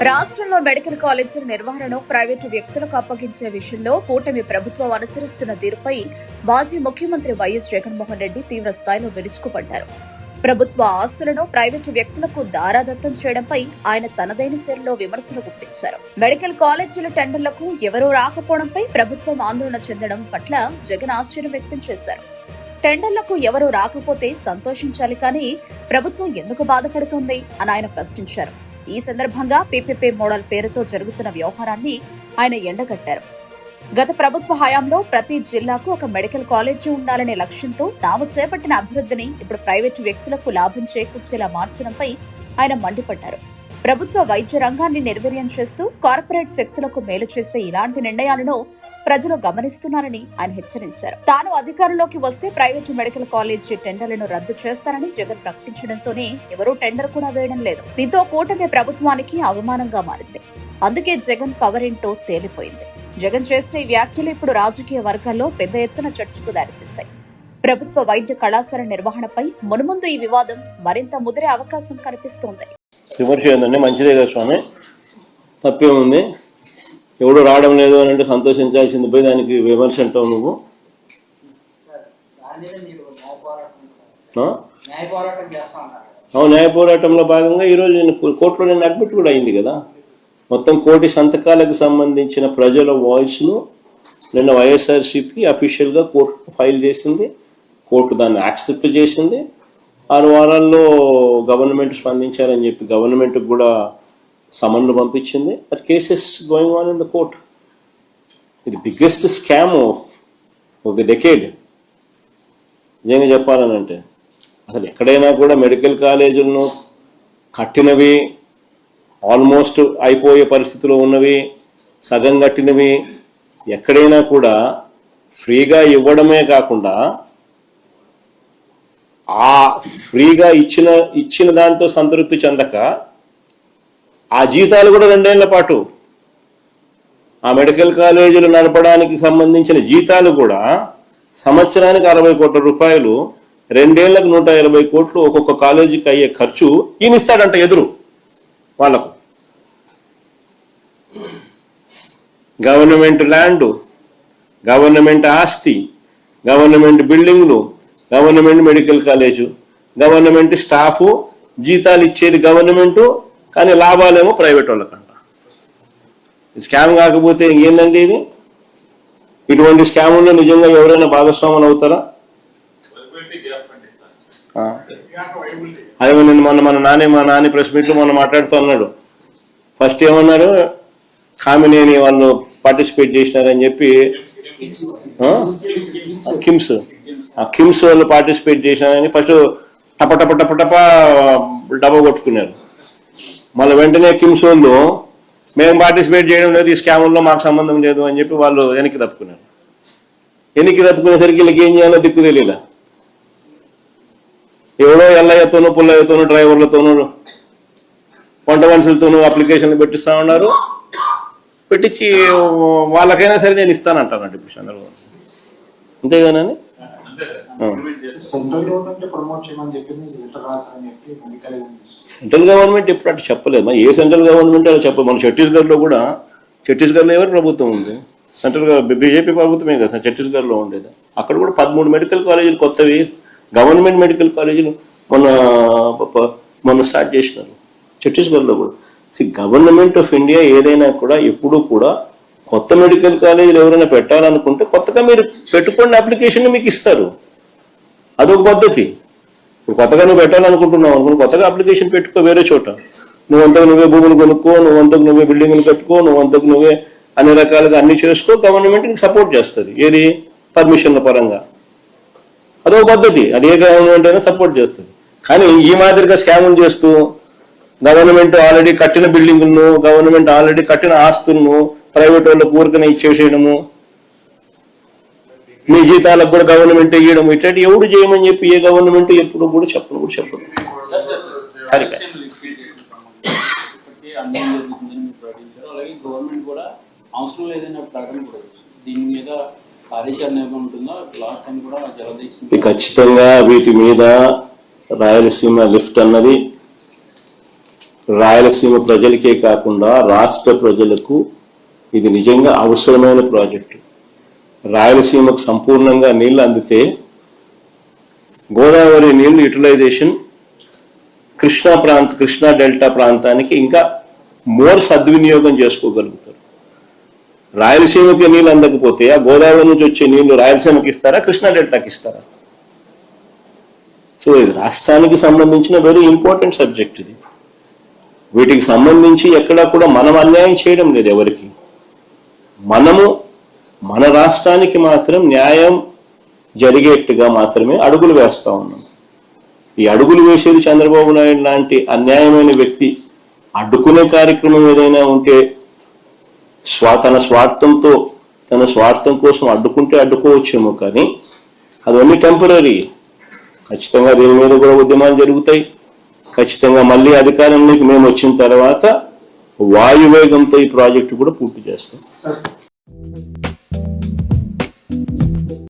రాష్ట్రంలో మెడికల్ కాలేజీల నిర్వహణను ప్రైవేటు వ్యక్తులకు అప్పగించే విషయంలో కూటమి ప్రభుత్వం అనుసరిస్తున్న తీరుపై మాజీ ముఖ్యమంత్రి వైఎస్ జగన్మోహన్ రెడ్డి తీవ్ర స్థాయిలో విరుచుకుపడ్డారు. ప్రభుత్వ ఆస్తులను ప్రైవేటు వ్యక్తులకు దారాదత్తం చేయడంపై ఆయన తనదైన శైలిలో విమర్శలు గుప్పించారు. మెడికల్ కాలేజీల టెండర్లకు ఎవరూ రాకపోవడంపై ప్రభుత్వం ఆందోళన చెందడం పట్ల జగన్ ఆశ్చర్యం వ్యక్తం చేశారు. టెండర్లకు ఎవరూ రాకపోతే సంతోషించాలి కానీ ప్రభుత్వం ఎందుకు బాధపడుతోంది అని ఆయన ప్రశ్నించారు. ఈ సందర్భంగా పీపీపీ మోడల్ పేరుతో జరుగుతున్న వ్యవహారాన్ని ఆయన ఎండగట్టారు. గత ప్రభుత్వ హయాంలో ప్రతి జిల్లాకు ఒక మెడికల్ కాలేజీ ఉండాలనే లక్ష్యంతో తాము చేపట్టిన అభివృద్ధిని ఇప్పుడు ప్రైవేటు వ్యక్తులకు లాభం చేకూర్చేలా మార్చడంపై ఆయన మండిపడ్డారు. ప్రభుత్వ వైద్య రంగాన్ని నిర్వీర్యం చేస్తూ కార్పొరేట్ శక్తులకు మేలు చేసే ఇలాంటి నిర్ణయాలను ప్రజలు గమనిస్తున్నారని ఆయన హెచ్చరించారు. తాను అధికారంలోకి వస్తే ప్రైవేటు మెడికల్ కాలేజీ టెండర్లను రద్దు చేస్తారని జగన్ ప్రకటించడంతోనే ఎవరూ టెండర్ కూడా వేయడం లేదు. దీంతో కూటమి ప్రభుత్వానికి అవమానంగా మారింది. అందుకే జగన్ పవర్ ఏంటో తేలిపోయింది. జగన్ చేసిన ఈ వ్యాఖ్యలు ఇప్పుడు రాజకీయ వర్గాల్లో పెద్ద ఎత్తున చర్చకు దారితీశాయి. ప్రభుత్వ వైద్య కళాశాల నిర్వహణపై మున్ముందు ఈ వివాదం మరింత ముదిరే అవకాశం కనిపిస్తోంది. విమర్శ ఏంటంటే మంచిదే కదా స్వామి, తప్పేముంది? ఎవడు రావడం లేదు అని అంటే సంతోషించాల్సింది పోయి దానికి విమర్శ అంటావు నువ్వు. న్యాయ పోరాటంలో భాగంగా ఈరోజు నేను కోర్టులో నేను అడ్మిట్ కూడా అయింది కదా. మొత్తం 1 కోటి సంతకాలకు సంబంధించిన ప్రజల వాయిస్ను నిన్న వైఎస్ఆర్సీపీ అఫీషియల్గా కోర్టు ఫైల్ చేసింది. కోర్టు దాన్ని యాక్సెప్ట్ చేసింది. 6 వారాల్లో గవర్నమెంట్ స్పందించారని చెప్పి గవర్నమెంట్కి కూడా సమన్లు పంపించింది. But cases going on in the court. ఇది biggest scam of the decade. నిజంగా చెప్పాలనంటే అసలు ఎక్కడైనా కూడా మెడికల్ కాలేజీలను కట్టినవి, ఆల్మోస్ట్ అయిపోయే పరిస్థితిలో ఉన్నవి, సగం కట్టినవి ఎక్కడైనా కూడా ఫ్రీగా ఇవ్వడమే కాకుండా ఆ ఫ్రీగా ఇచ్చిన దాంతో సంతృప్తి చెందక ఆ జీతాలు కూడా 2 ఏళ్ల పాటు ఆ మెడికల్ కాలేజీలు నడపడానికి సంబంధించిన జీతాలు కూడా సంవత్సరానికి 60 కోట్ల రూపాయలు, 2 ఏళ్లకు 120 కోట్లు ఒక్కొక్క కాలేజీకి అయ్యే ఖర్చు ఈయన ఇస్తాడంట ఎదురు వాళ్ళకు. గవర్నమెంట్ ల్యాండ్, గవర్నమెంట్ ఆస్తి, గవర్నమెంట్ బిల్డింగ్లు, government medical college, government staff, జీతాలు ఇచ్చేది గవర్నమెంటు, కానీ లాభాలేమో ప్రైవేట్ వాళ్ళకంట. స్కామ్ కాకపోతే ఏందండి ఇది? ఇటువంటి స్కాముల్లో నిజంగా ఎవరైనా భాగస్వాములు అవుతారా? అదే నేను మా నాని ప్రెస్ మీట్లో మొన్న మాట్లాడుతూ అన్నాడు. ఫస్ట్ ఏమన్నారు, కామినేని వాళ్ళు పార్టిసిపేట్ చేసినారని చెప్పి కిమ్స్ వాళ్ళు పార్టిసిపేట్ చేసినారని ఫస్ట్ టప డబ్బా కొట్టుకున్నారు. మళ్ళీ వెంటనే కిమ్స్ వాళ్ళు మేము పార్టిసిపేట్ చేయడం లేదు, ఈ స్కాముల్లో మాకు సంబంధం లేదు అని చెప్పి వాళ్ళు వెనక్కి తప్పుకున్నారు. వెనక్కి తప్పుకునేసరికి వీళ్ళకి ఏం చేయాలో దిక్కు తెలియలే. ఎవడో ఎల్లయ్యతోనూ పుల్లయ్యతోనూ డ్రైవర్లతోనూ వంట మనుషులతోనూ అప్లికేషన్లు పెట్టిస్తా ఉన్నారు. పెట్టించి వాళ్ళకైనా సరే నేను ఇస్తానంటానంట ఇప్పుడు చంద్రబాబు. అంతేగానని సెంట్రల్ గవర్నమెంట్ ఎప్పుడు అటు చెప్పలేదు. ఏ సెంట్రల్ గవర్నమెంట్ అలా చెప్పలేదు. మన ఛత్తీస్గఢ్లో ఎవరి ప్రభుత్వం ఉంది? సెంట్రల్ బీజేపీ ప్రభుత్వమే కదా ఛత్తీస్గఢ్లో ఉండేది. అక్కడ కూడా 13 మెడికల్ కాలేజీలు కొత్తవి గవర్నమెంట్ మెడికల్ కాలేజీలు మొన్న స్టార్ట్ చేసినారు ఛత్తీస్గఢ్లో కూడా. గవర్నమెంట్ ఆఫ్ ఇండియా ఏదైనా కూడా ఎప్పుడూ కూడా కొత్త మెడికల్ కాలేజీలు ఎవరైనా పెట్టాలనుకుంటే కొత్తగా మీరు పెట్టుకోండి, అప్లికేషన్ మీకు ఇస్తారు. అదొక పద్ధతి. కొత్తగా నువ్వు పెట్టాలనుకుంటున్నావు అనుకుని కొత్తగా అప్లికేషన్ పెట్టుకో వేరే చోట. నువ్వంతకు నువ్వే భూములు కొనుక్కో, నువ్వంతకు నువ్వే బిల్డింగ్లు కట్టుకో, నువ్వంతకు నువ్వే అన్ని రకాలుగా అన్ని చేసుకో. గవర్నమెంట్ నీకు సపోర్ట్ చేస్తుంది. ఏది? పర్మిషన్ల పరంగా. అదొక పద్ధతి. అది ఏ గవర్నమెంట్ అయినా సపోర్ట్ చేస్తుంది. కానీ ఈ మాదిరిగా స్కాములు చేస్తూ గవర్నమెంట్ ఆల్రెడీ కట్టిన బిల్డింగులను, గవర్నమెంట్ ఆల్రెడీ కట్టిన ఆస్తులను ప్రైవేట్ వాళ్ళకు ఊరికనే ఇచ్చేసేయడము, మీ జీతాలకు కూడా గవర్నమెంట్ ఇవ్వడం, ఇట్లాంటి ఎవడు చేయమని చెప్పి ఏ గవర్నమెంట్ ఎప్పుడు కూడా చెప్పదు. ఖచ్చితంగా వీటి మీద రాయలసీమ లిఫ్ట్ అన్నది రాయలసీమ ప్రజలకే కాకుండా రాష్ట్ర ప్రజలకు ఇది నిజంగా అవసరమైన ప్రాజెక్టు. రాయలసీమకు సంపూర్ణంగా నీళ్లు అందితే గోదావరి నీళ్లు యూటిలైజేషన్ కృష్ణా డెల్టా ప్రాంతానికి ఇంకా మోర్ సద్వినియోగం చేసుకోగలుగుతారు. రాయలసీమకి నీళ్ళు అందకపోతే ఆ గోదావరి నుంచి వచ్చే నీళ్లు రాయలసీమకి ఇస్తారా, కృష్ణా డెల్టాకి ఇస్తారా? సో ఇది రాష్ట్రానికి సంబంధించిన వెరీ ఇంపార్టెంట్ సబ్జెక్ట్. ఇది వీటికి సంబంధించి ఎక్కడా కూడా మనం అన్యాయం చేయడం లేదు ఎవరికి. మనము మన రాష్ట్రానికి మాత్రం న్యాయం జరిగేట్టుగా మాత్రమే అడుగులు వేస్తా ఉన్నాం. ఈ అడుగులు వేసేది చంద్రబాబు నాయుడు లాంటి అన్యాయమైన వ్యక్తి అడ్డుకునే కార్యక్రమం ఏదైనా ఉంటే తన స్వార్థం కోసం అడ్డుకుంటే అడ్డుకోవచ్చేమో, కానీ అదన్నీ టెంపరీ. ఖచ్చితంగా దీని మీద కూడా ఉద్యమాలు జరుగుతాయి. ఖచ్చితంగా మళ్ళీ అధికారంలోకి మేము వచ్చిన తర్వాత వాయువేగంతో ఈ ప్రాజెక్టు కూడా పూర్తి చేస్తాం.